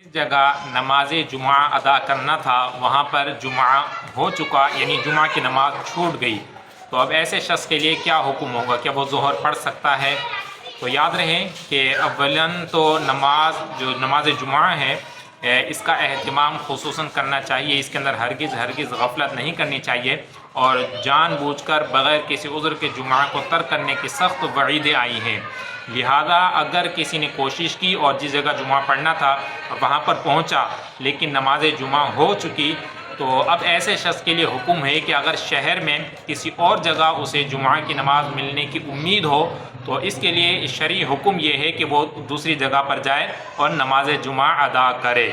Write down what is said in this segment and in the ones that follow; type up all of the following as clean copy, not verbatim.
جگہ نماز جمعہ ادا کرنا تھا وہاں پر جمعہ ہو چکا، یعنی جمعہ کی نماز چھوٹ گئی، تو اب ایسے شخص کے لیے کیا حکم ہوگا؟ کیا وہ ظہر پڑھ سکتا ہے؟ تو یاد رہے کہ اولاً تو نماز جمعہ ہے اس کا اہتمام خصوصاً کرنا چاہیے، اس کے اندر ہرگز غفلت نہیں کرنی چاہیے، اور جان بوجھ کر بغیر کسی عذر کے جمعہ کو ترک کرنے کی سخت وعیدیں آئی ہیں۔ لہذا اگر کسی نے کوشش کی اور جس جگہ جمعہ پڑھنا تھا وہاں پر پہنچا لیکن نماز جمعہ ہو چکی، تو اب ایسے شخص کے لیے حکم ہے کہ اگر شہر میں کسی اور جگہ اسے جمعہ کی نماز ملنے کی امید ہو تو اس کے لیے شرعی حکم یہ ہے کہ وہ دوسری جگہ پر جائے اور نماز جمعہ ادا کرے۔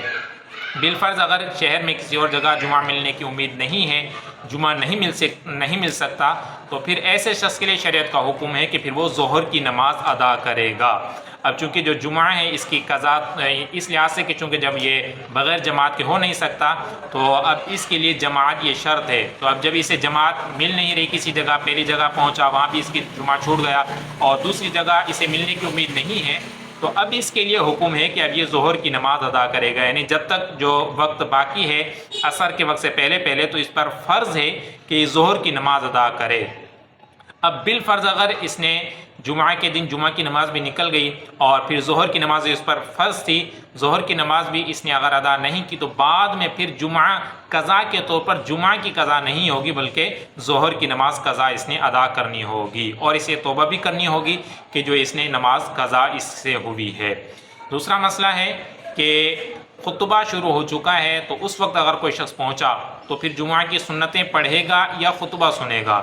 بالفرض اگر شہر میں کسی اور جگہ جمعہ ملنے کی امید نہیں ہے، جمعہ نہیں مل سکتا، تو پھر ایسے شخص کے لیے شریعت کا حکم ہے کہ پھر وہ ظہر کی نماز ادا کرے گا۔ اب چونکہ جو جمعہ ہے اس کی قضا اس لحاظ سے کہ چونکہ جب یہ بغیر جماعت کے ہو نہیں سکتا تو اب اس کے لیے جماعت یہ شرط ہے، تو اب جب اسے جماعت مل نہیں رہی، کسی جگہ پہلی جگہ پہنچا وہاں بھی اس کی جمعہ چھوٹ گیا اور دوسری جگہ اسے ملنے کی امید نہیں ہے، تو اب اس کے لیے حکم ہے کہ اب یہ ظہر کی نماز ادا کرے گا، یعنی جب تک جو وقت باقی ہے عصر کے وقت سے پہلے تو اس پر فرض ہے کہ یہ ظہر کی نماز ادا کرے۔ اب بالفرض اگر اس نے جمعہ کے دن جمعہ کی نماز بھی نکل گئی اور پھر ظہر کی نماز اس پر فرض تھی، ظہر کی نماز بھی اس نے اگر ادا نہیں کی تو بعد میں پھر جمعہ قضا کے طور پر جمعہ کی قضا نہیں ہوگی بلکہ ظہر کی نماز قضا اس نے ادا کرنی ہوگی، اور اسے توبہ بھی کرنی ہوگی کہ جو اس نے نماز قضا اس سے ہوئی ہے۔ دوسرا مسئلہ ہے کہ خطبہ شروع ہو چکا ہے تو اس وقت اگر کوئی شخص پہنچا تو پھر جمعہ کی سنتیں پڑھے گا یا خطبہ سنے گا؟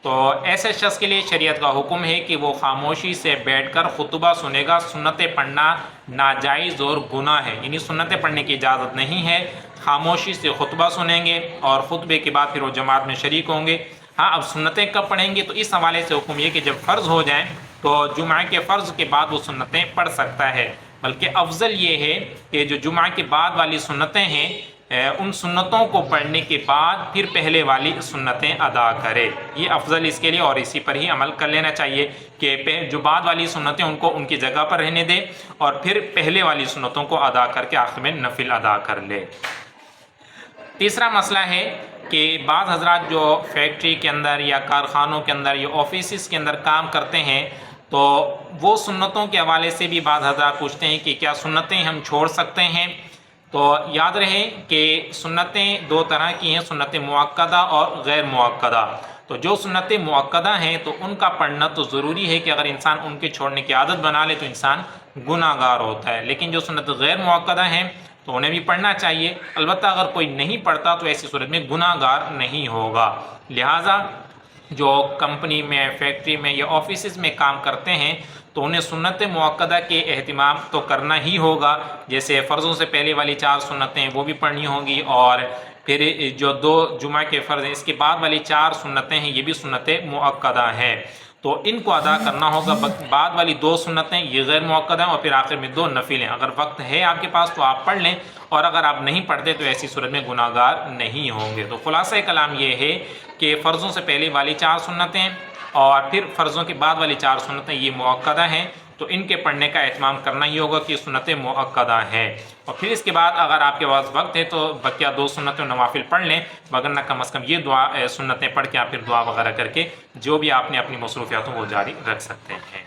تو ایسے شخص کے لیے شریعت کا حکم ہے کہ وہ خاموشی سے بیٹھ کر خطبہ سنے گا۔ سنتیں پڑھنا ناجائز اور گناہ ہے، یعنی سنتیں پڑھنے کی اجازت نہیں ہے، خاموشی سے خطبہ سنیں گے اور خطبے کے بعد پھر وہ جماعت میں شریک ہوں گے۔ ہاں، اب سنتیں کب پڑھیں گے تو اس حوالے سے حکم یہ کہ جب فرض ہو جائیں تو جمعہ کے فرض کے بعد وہ سنتیں پڑھ سکتا ہے، بلکہ افضل یہ ہے کہ جو جمعہ کے بعد والی سنتیں ہیں ان سنتوں کو پڑھنے کے بعد پھر پہلے والی سنتیں ادا کرے، یہ افضل اس کے لیے، اور اسی پر ہی عمل کر لینا چاہیے کہ جو بعد والی سنتیں ان کو ان کی جگہ پر رہنے دے اور پھر پہلے والی سنتوں کو ادا کر کے آخر میں نفل ادا کر لے۔ تیسرا مسئلہ ہے کہ بعض حضرات جو فیکٹری کے اندر یا کارخانوں کے اندر یا آفیسز کے اندر کام کرتے ہیں تو وہ سنتوں کے حوالے سے بھی بعض حضرات پوچھتے ہیں کہ کیا سنتیں ہم چھوڑ سکتے ہیں؟ تو یاد رہے کہ سنتیں دو طرح کی ہیں، سنت مؤکدہ اور غیر مؤکدہ۔ تو جو سنتیں مؤکدہ ہیں تو ان کا پڑھنا تو ضروری ہے کہ اگر انسان ان کے چھوڑنے کی عادت بنا لے تو انسان گناہ گار ہوتا ہے، لیکن جو سنت غیر مؤکدہ ہیں تو انہیں بھی پڑھنا چاہیے، البتہ اگر کوئی نہیں پڑھتا تو ایسی صورت میں گناہ گار نہیں ہوگا۔ لہٰذا جو کمپنی میں، فیکٹری میں یا آفیسز میں کام کرتے ہیں تو انہیں سنت مؤکدہ کے اہتمام تو کرنا ہی ہوگا، جیسے فرضوں سے پہلے والی 4 سنتیں وہ بھی پڑھنی ہوں گی، اور پھر جو 2 جمعہ کے فرض ہیں اس کے بعد والی 4 سنتیں ہیں یہ بھی سنت مؤکدہ ہیں، تو ان کو ادا کرنا ہوگا۔ بعد والی 2 سنتیں یہ غیر مؤکدہ ہیں اور پھر آخر میں 2 نفل ہیں، اگر وقت ہے آپ کے پاس تو آپ پڑھ لیں، اور اگر آپ نہیں پڑھتے تو ایسی صورت میں گناہ گار نہیں ہوں گے۔ تو خلاصہ کلام یہ ہے کہ فرضوں سے پہلے والی 4 سنتیں اور پھر فرضوں کے بعد والی 4 سنتیں یہ مؤکدہ ہیں، تو ان کے پڑھنے کا اہتمام کرنا ہی ہوگا کہ سنتیں مؤکدہ ہیں، اور پھر اس کے بعد اگر آپ کے پاس وقت ہے تو بقیہ 2 سنتیں نوافل پڑھ لیں، وگرنہ کم از کم یہ سنتیں پڑھ کے آپ پھر دعا وغیرہ کر کے جو بھی آپ نے اپنی مصروفیات ہوں وہ جاری رکھ سکتے ہیں۔